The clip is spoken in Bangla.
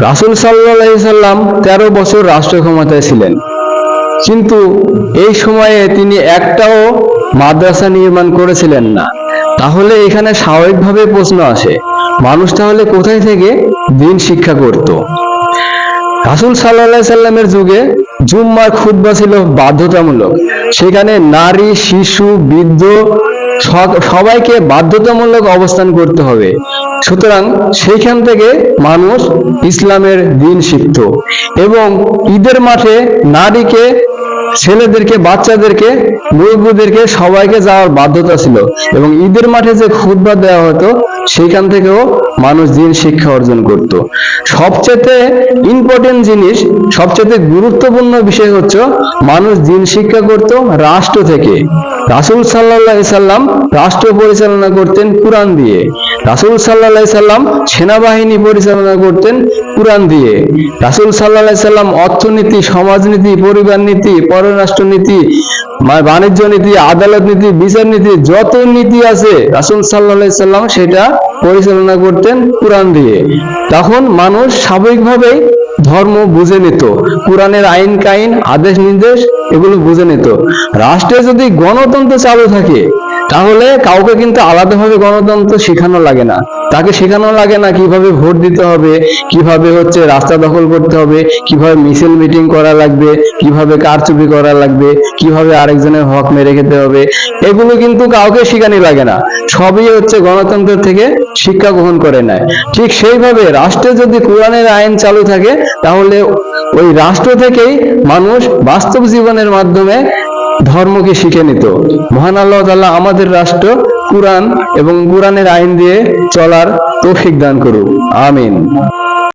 রাসূল সাল্লাল্লাহু আলাইহি সাল্লাম 13 বছর রাষ্ট্র ক্ষমতায় ছিলেন, কিন্তু এই সময়ে তিনি একটাও মাদ্রাসা নির্মাণ করেছিলেন না। তাহলে এখানে স্বাভাবিকভাবে প্রশ্ন আসে, মানুষ তাহলে কোথায় থেকে দ্বীন শিক্ষা করত? রাসূল সাল্লাল্লাহু আলাইহি সাল্লামের যুগে জুম্মার খুতবা ছিল বাধ্যতামূলক। সেখানে নারী, শিশু, বৃদ্ধ সবাইকে বাধ্যতামূলক অবস্থান করতে হবে। সুতরাং সেইখান থেকে মানুষ ইসলামের দ্বীন শিখত। এবং ঈদের মাঠে নারীকে, ছেলেদেরকে, বাচ্চাদেরকে, মুরব্বীদেরকে সবাইকে যাওয়ার বাধ্যতা ছিল। এবং ঈদের মাঠে যে খুতবা দেওয়া হতো সেখান থেকেও মানুষ দ্বীন শিক্ষা অর্জন করত। সবচেয়ে ইম্পর্টেন্ট জিনিস, সবচেয়ে গুরুত্বপূর্ণ বিষয় হচ্ছে মানুষ দ্বীন শিক্ষা করত রাষ্ট্র থেকে। রাসূল সাল্লাল্লাহু আলাইহি সাল্লাম রাষ্ট্র পরিচালনা করতেন কুরআন দিয়ে। রাসূল সাল্লাল্লাহু আলাইহি সাল্লাম সেনাবাহিনী পরিচালনা করতেন কুরআন দিয়ে। রাসূল সাল্লাল্লাহু আলাইহি সাল্লাম অর্থনীতি, সমাজনীতি, পরিবার নীতি, পররাষ্ট্র নীতি, বাণিজ্য নীতি, আদালত নীতি, বিচার নীতি, যত নীতি আছে রাসূল সাল্লাল্লাহু আলাইহি সাল্লাম সেটা পরিচালনা করতেন কুরআন দিয়ে। তখন মানুষ স্বাভাবিকভাবেই ধর্ম বুঝে নিত, কুরআনের আইন কাইন, আদেশ নির্দেশ এগুলো বুঝে নিত। রাষ্ট্রে যদি গণতন্ত্র চালু থাকে তাহলে কাউকে কিন্তু আলাদাভাবে গণতন্ত্র শেখানো লাগে না। তাকে শেখানো লাগে না কিভাবে ভোট দিতে হবে, কিভাবে রাস্তা দখল করতে হবে, কিভাবে মিছিল মিটিং করা লাগবে, কিভাবে কারচুপি করা লাগবে, কিভাবে আরেকজনের হক মেরে খেতে হবে, এগুলো কিন্তু কাউকে শেখানি লাগে না। সবই গণতন্ত্র থেকে শিক্ষা গ্রহণ করে নেয়। ঠিক সেইভাবে রাষ্ট্রে যদি কোরআনের আইন চালু থাকে তাহলে ওই রাষ্ট্র থেকেই মানুষ বাস্তব জীবনের মাধ্যমে ধর্মকে শিখে নিত। মহান আল্লাহ তাআলা আমাদের রাষ্ট্র কুরআন এবং কুরআনের আইন দিয়ে চলার তৌফিক দান করুক। আমিন।